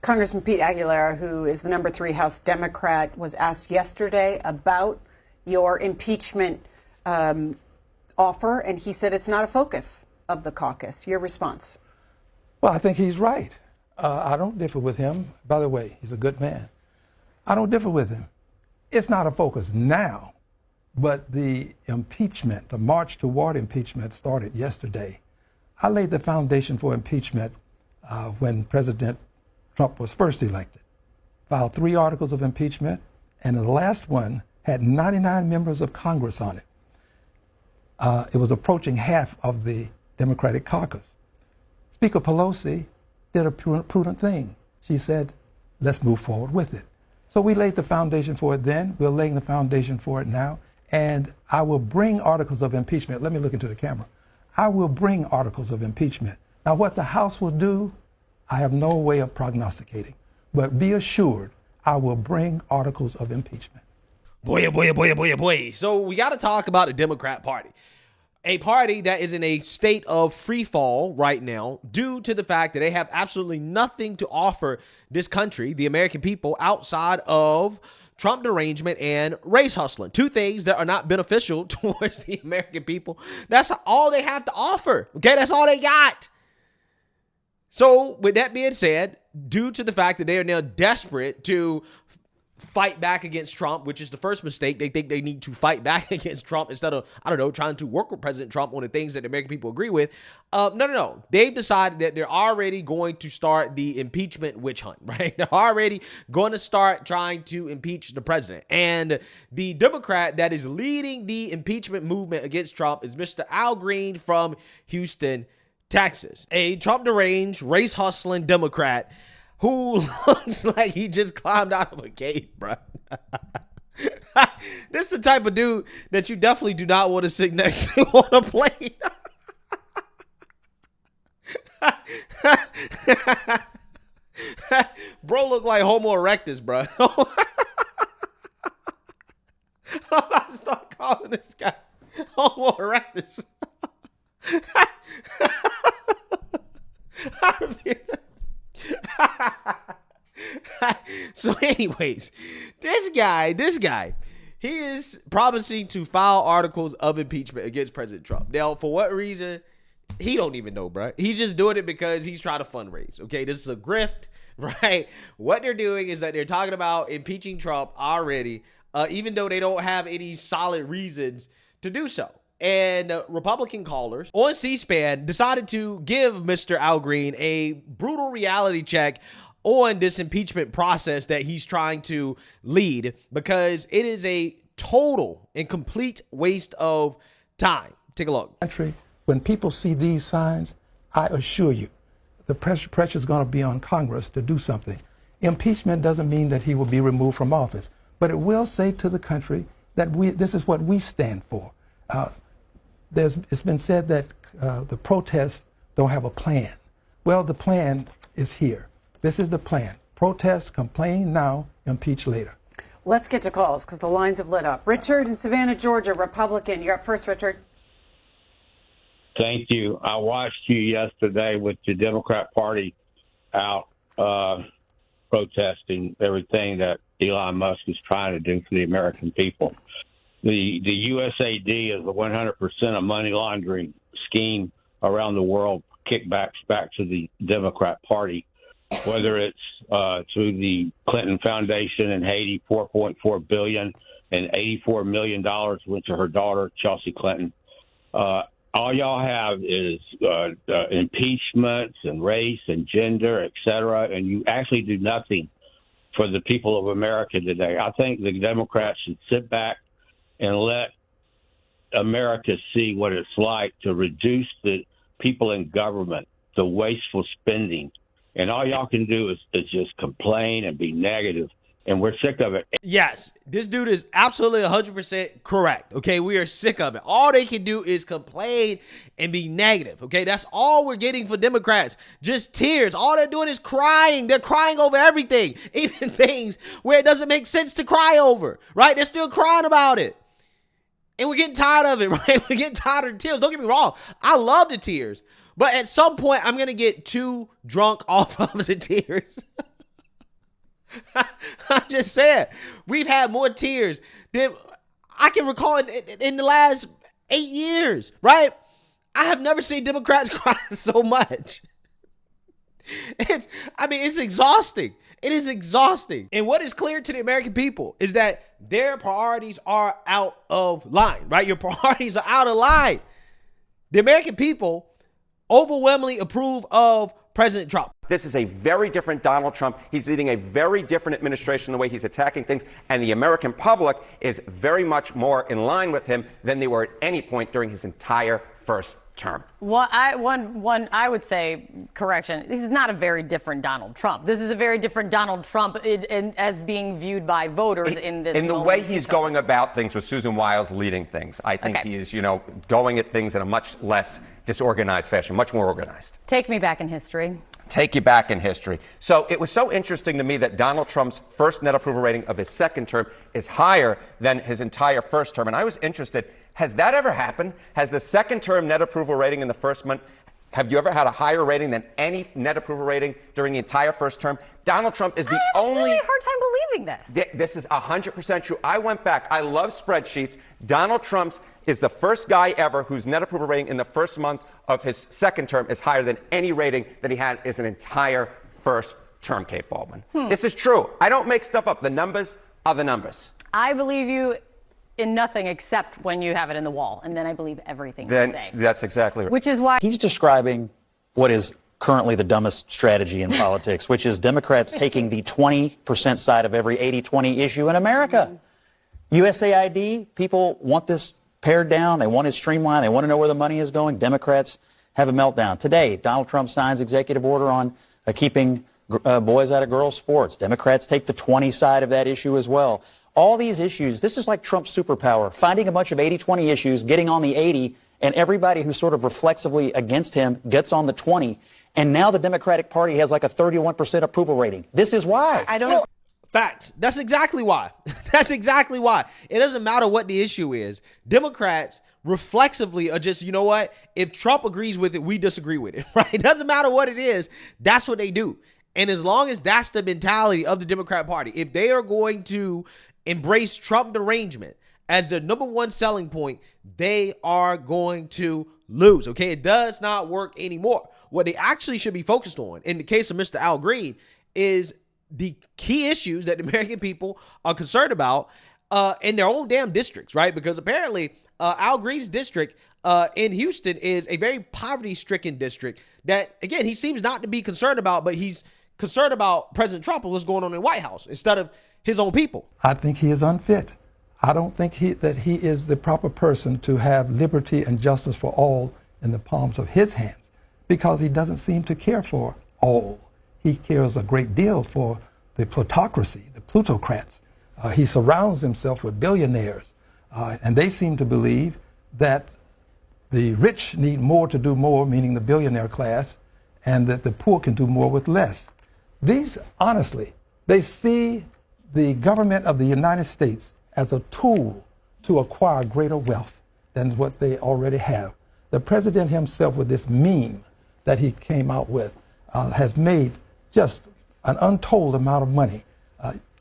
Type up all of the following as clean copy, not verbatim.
Congressman Pete Aguilar, who is the #3 House Democrat, was asked yesterday about your impeachment offer, and he said it's not a focus of the caucus. Your response? Well, I think he's right. I don't differ with him. By the way, he's a good man. I don't differ with him. It's not a focus now, but the impeachment, the march toward impeachment started yesterday. I laid the foundation for impeachment when President Trump was first elected. Filed 3 articles of impeachment, and the last one had 99 members of Congress on it. It was approaching half of the Democratic caucus. Speaker Pelosi did a prudent thing. She said, let's move forward with it. So we laid the foundation for it then. We're laying the foundation for it now. And I will bring articles of impeachment. Let me look into the camera. I will bring articles of impeachment. Now, what the House will do, I have no way of prognosticating. But be assured, I will bring articles of impeachment. Boy, boy, boy, boy, boy. So we got to talk about the Democrat Party. A party that is in a state of free fall right now due to the fact that they have absolutely nothing to offer this country, the American people, outside of Trump derangement and race hustling. 2 things that are not beneficial towards the American people. That's all they have to offer. Okay, that's all they got. So with that being said, due to the fact that they are now desperate to fight back against Trump, which is the first mistake. They think they need to fight back against Trump instead of, I don't know, trying to work with President Trump on the things that the American people agree with. No. They've decided that they're already going to start the impeachment witch hunt, right? They're already going to start trying to impeach the president. And the Democrat that is leading the impeachment movement against Trump is Mr. Al Green from Houston, Texas, a Trump deranged, race hustling Democrat who looks like he just climbed out of a cave, bro. This is the type of dude that you definitely do not want to sit next to on a plane. Bro look like Homo erectus, bro. I'm about to start calling this guy Homo erectus. So anyways, this guy, he is promising to file articles of impeachment against President Trump. Now, for what reason? He don't even know, bro. He's just doing it because he's trying to fundraise. Okay, this is a grift, right? What they're doing is that they're talking about impeaching Trump already, even though they don't have any solid reasons to do so. And Republican callers on C-SPAN decided to give Mr. Al Green a brutal reality check on this impeachment process that he's trying to lead, because it is a total and complete waste of time. Take a look. When people see these signs, I assure you, the pressure is going to be on Congress to do something. Impeachment doesn't mean that he will be removed from office, but it will say to the country that this is what we stand for. It's been said that the protests don't have a plan. Well, the plan is here. This is the plan. Protest, complain now, impeach later. Let's get to calls because the lines have lit up. Richard in Savannah, Georgia, Republican. You're up first, Richard. Thank you. I watched you yesterday with the Democrat Party out protesting everything that Elon Musk is trying to do for the American people. The USAID is a 100% of money laundering scheme around the world, kickbacks back to the Democrat Party, whether it's through the Clinton Foundation in Haiti, $4.4 billion, and $84 million went to her daughter, Chelsea Clinton. All y'all have is impeachments and race and gender, et cetera, and you actually do nothing for the people of America today. I think the Democrats should sit back and let America see what it's like to reduce the people in government, the wasteful spending. And all y'all can do is just complain and be negative. And we're sick of it. Yes, this dude is absolutely 100% correct. Okay, we are sick of it. All they can do is complain and be negative. Okay, that's all we're getting for Democrats. Just tears. All they're doing is crying. They're crying over everything, even things where it doesn't make sense to cry over, right? They're still crying about it. And we're getting tired of it, right? We're getting tired of the tears. Don't get me wrong. I love the tears. But at some point, I'm going to get too drunk off of the tears. I'm just saying, we've had more tears than I can recall in the last 8 years, right? I have never seen Democrats cry so much. It's exhausting. It is exhausting. And what is clear to the American people is that their priorities are out of line, right? Your priorities are out of line. The American people overwhelmingly approve of President Trump. This is a very different Donald Trump. He's leading a very different administration, the way he's attacking things. And the American public is very much more in line with him than they were at any point during his entire first term. Well, I would say, correction, this is not a very different Donald Trump. This is a very different Donald Trump as being viewed by voters in this. In the way he's going about things with Susan Wiles leading things, I think he is, going at things in a much less disorganized fashion, much more organized. Take me back in history. Take you back in history. So it was so interesting to me that Donald Trump's first net approval rating of his second term is higher than his entire first term. And I was interested, has that ever happened? Has the second term net approval rating in the first month, have you ever had a higher rating than any net approval rating during the entire first term? Donald Trump is the only... I have a really hard time believing this. This is 100% true. I went back. I love spreadsheets. Donald Trump's is the first guy ever whose net approval rating in the first month of his second term is higher than any rating that he had as an entire first term, Kate Baldwin. This is true. I don't make stuff up. The numbers are the numbers. I believe you in nothing except when you have it in the wall, and then I believe everything you say. That's exactly right. Which is why he's describing what is currently the dumbest strategy in politics, which is Democrats taking the 20% side of every 80-20 issue in America. USAID, people want this pared down. They want it streamlined. They want to know where the money is going. Democrats have a meltdown. Today, Donald Trump signs executive order on keeping boys out of girls' sports. Democrats take the 20 side of that issue as well. All these issues, this is like Trump's superpower, finding a bunch of 80-20 issues, getting on the 80, and everybody who's sort of reflexively against him gets on the 20. And now the Democratic Party has like a 31% approval rating. This is why. I don't know. Facts. That's exactly why. That's exactly why. It doesn't matter what the issue is. Democrats reflexively are just, you know what? If Trump agrees with it, we disagree with it, right? It doesn't matter what it is. That's what they do. And as long as that's the mentality of the Democrat Party, if they are going to embrace Trump derangement as their number one selling point, they are going to lose, okay? It does not work anymore. What they actually should be focused on, in the case of Mr. Al Green, is the key issues that the American people are concerned about in their own damn districts, right? Because apparently Al Green's district in Houston is a very poverty-stricken district that, again, he seems not to be concerned about, but he's concerned about President Trump and what's going on in the White House instead of his own people. I think he is unfit. I don't think that he is the proper person to have liberty and justice for all in the palms of his hands, because he doesn't seem to care for all. He cares a great deal for the plutocracy, the plutocrats. He surrounds himself with billionaires, and they seem to believe that the rich need more to do more, meaning the billionaire class, and that the poor can do more with less. These, honestly, they see the government of the United States as a tool to acquire greater wealth than what they already have. The president himself, with this meme that he came out with, has made just an untold amount of money.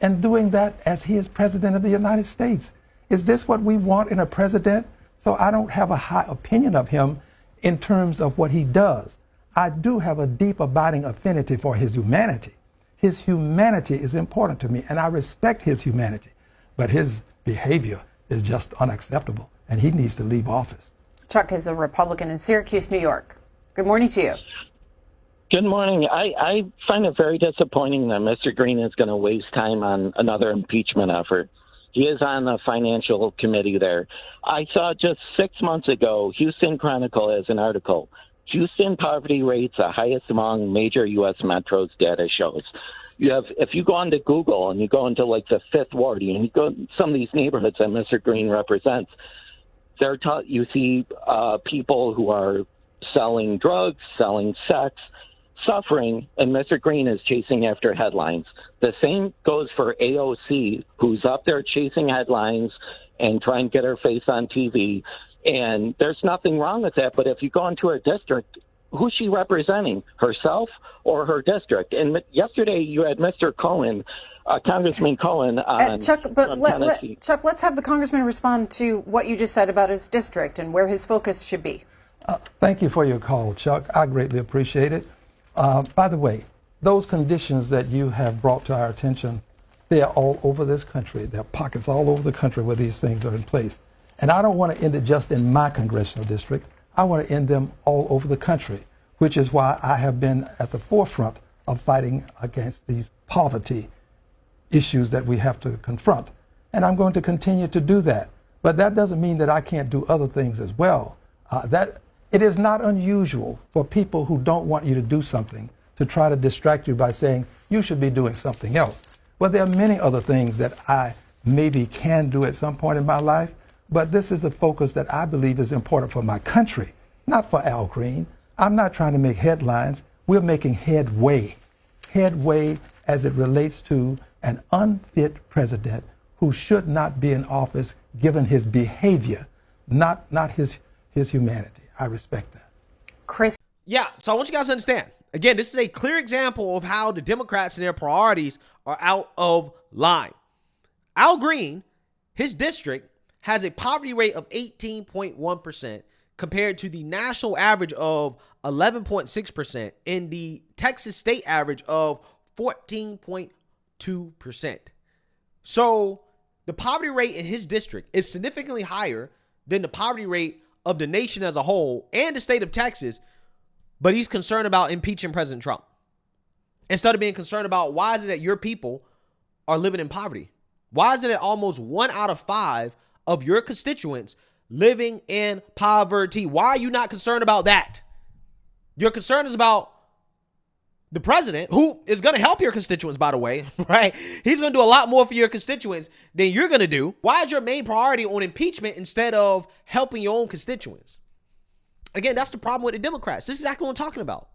And doing that as he is president of the United States. Is this what we want in a president? So I don't have a high opinion of him in terms of what he does. I do have a deep abiding affinity for his humanity. His humanity is important to me, and I respect his humanity. But his behavior is just unacceptable, and he needs to leave office. Chuck is a Republican in Syracuse, New York. Good morning to you. Good morning. I find it very disappointing that Mr. Green is going to waste time on another impeachment effort. He is on the financial committee there. I saw just 6 months ago, Houston Chronicle has an article. Houston poverty rates the highest among major U.S. metros, data shows. If you go onto Google and you go into like the Fifth Ward and you go to some of these neighborhoods that Mr. Green represents, you see people who are selling drugs, selling sex, suffering, and Mr. Green is chasing after headlines. The same goes for AOC, who's up there chasing headlines and trying to get her face on TV. And there's nothing wrong with that. But if you go into her district, who's she representing, herself or her district? And yesterday you had Mr. Cohen Congressman Cohen on Chuck, but from let, Tennessee. Chuck, let's have the congressman respond to what you just said about his district and where his focus should be. Thank you for your call, Chuck. I greatly appreciate it. By the way, those conditions that you have brought to our attention, they are all over this country. There are pockets all over the country where these things are in place. And I don't want to end it just in my congressional district. I want to end them all over the country, which is why I have been at the forefront of fighting against these poverty issues that we have to confront. And I'm going to continue to do that. But that doesn't mean that I can't do other things as well. It is not unusual for people who don't want you to do something to try to distract you by saying you should be doing something else. Well, there are many other things that I maybe can do at some point in my life, but this is the focus that I believe is important for my country, not for Al Green. I'm not trying to make headlines. We're making headway as it relates to an unfit president who should not be in office given his behavior, not his humanity. I respect that. Chris? Yeah, so I want you guys to understand. Again, this is a clear example of how the Democrats and their priorities are out of line. Al Green, his district, has a poverty rate of 18.1% compared to the national average of 11.6% and the Texas state average of 14.2%. So the poverty rate in his district is significantly higher than the poverty rate of the nation as a whole and the state of Texas, but he's concerned about impeaching President Trump instead of being concerned about why is it that your people are living in poverty? Why is it that almost 1 out of 5 of your constituents living in poverty? Why are you not concerned about that? Your concern is about the president, who is going to help your constituents, by the way, right? He's going to do a lot more for your constituents than you're going to do. Why is your main priority on impeachment instead of helping your own constituents? Again, that's the problem with the Democrats. This is exactly what I'm talking about.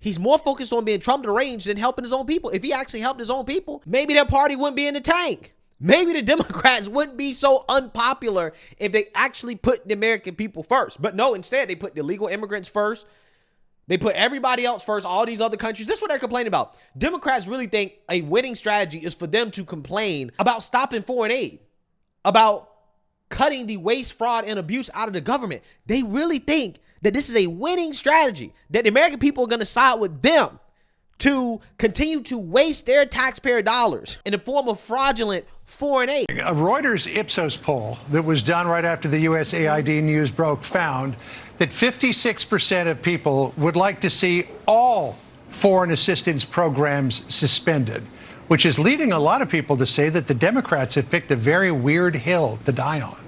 He's more focused on being Trump deranged than helping his own people. If he actually helped his own people, maybe their party wouldn't be in the tank. Maybe the Democrats wouldn't be so unpopular if they actually put the American people first. But no, instead, they put the illegal immigrants first. They put everybody else first, all these other countries. This is what they're complaining about. Democrats really think a winning strategy is for them to complain about stopping foreign aid, about cutting the waste, fraud, and abuse out of the government. They really think that this is a winning strategy, that the American people are going to side with them to continue to waste their taxpayer dollars in the form of fraudulent foreign aid. A Reuters Ipsos poll that was done right after the USAID news broke found that 56% of people would like to see all foreign assistance programs suspended, which is leading a lot of people to say that the Democrats have picked a very weird hill to die on.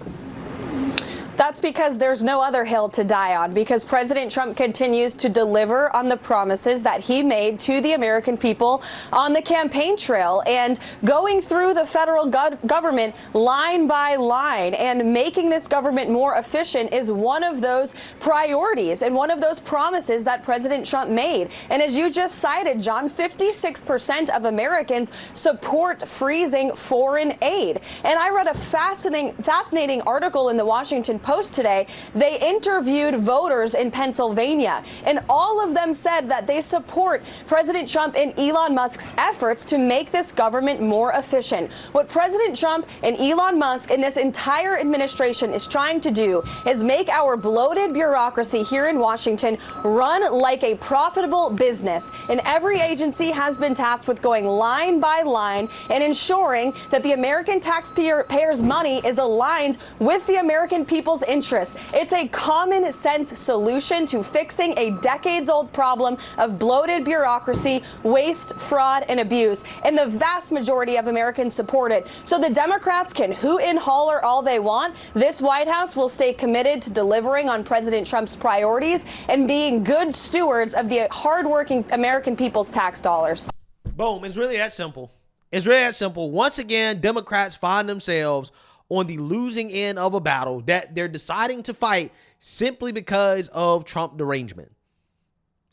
That's because there's no other hill to die on, because President Trump continues to deliver on the promises that he made to the American people on the campaign trail, and going through the federal government line by line and making this government more efficient is one of those priorities and one of those promises that President Trump made. And as you just cited, John, 56% of Americans support freezing foreign aid. And I read a fascinating article in the Washington Post today. They interviewed voters in Pennsylvania, and all of them said that they support President Trump and Elon Musk's efforts to make this government more efficient. What President Trump and Elon Musk and this entire administration is trying to do is make our bloated bureaucracy here in Washington run like a profitable business. And every agency has been tasked with going line by line and ensuring that the American taxpayers' money is aligned with the American people's interests. It's a common sense solution to fixing a decades-old problem of bloated bureaucracy, waste, fraud, and abuse. And the vast majority of Americans support it. So the Democrats can hoot and holler all they want. This White House will stay committed to delivering on President Trump's priorities and being good stewards of the hardworking American people's tax dollars. Boom. It's really that simple. It's really that simple. Once again, Democrats find themselves on the losing end of a battle that they're deciding to fight simply because of Trump derangement.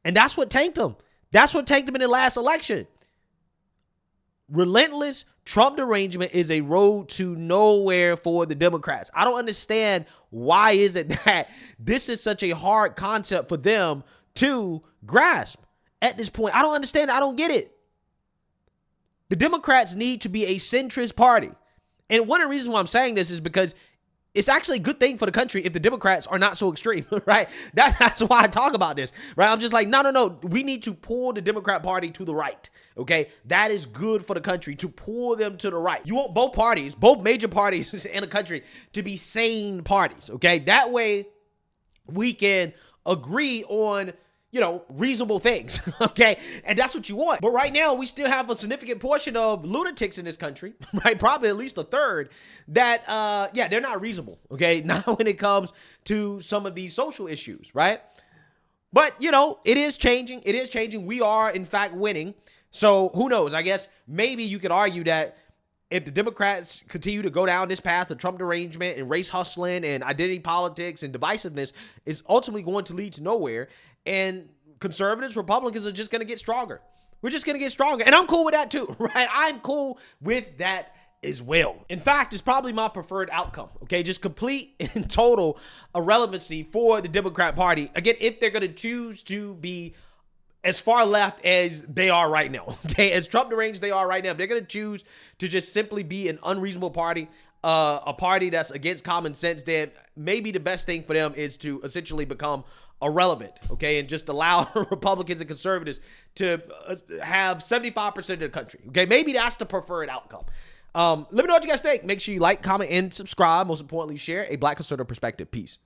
And that's what tanked them. That's what tanked them in the last election. Relentless Trump derangement is a road to nowhere for the Democrats. I don't understand why is it that this is such a hard concept for them to grasp at this point. I don't understand. I don't get it. The Democrats need to be a centrist party. And one of the reasons why I'm saying this is because it's actually a good thing for the country if the Democrats are not so extreme, right? That's why I talk about this, right? I'm just like, no. We need to pull the Democrat Party to the right, okay? That is good for the country, to pull them to the right. You want both parties, both major parties in the country, to be sane parties, okay? That way we can agree on, reasonable things, okay? And that's what you want. But right now, we still have a significant portion of lunatics in this country, right? Probably at least a third that, they're not reasonable, okay? Not when it comes to some of these social issues, right? But, it is changing. It is changing. We are, in fact, winning. So who knows? I guess maybe you could argue that if the Democrats continue to go down this path of Trump derangement and race hustling and identity politics and divisiveness, is ultimately going to lead to nowhere. And conservatives, Republicans are just going to get stronger. We're just going to get stronger. And I'm cool with that too, right? I'm cool with that as well. In fact, it's probably my preferred outcome, okay? Just complete and total irrelevancy for the Democrat Party. Again, if they're going to choose to be as far left as they are right now, okay? As Trump deranged they are right now, they're going to choose to just simply be an unreasonable party, a party that's against common sense, then maybe the best thing for them is to essentially become irrelevant, okay, and just allow Republicans and conservatives to have 75% of the country, okay? Maybe that's the preferred outcome. Let me know what you guys think. Make sure you like, comment, and subscribe. Most importantly, share a Black conservative perspective. Peace.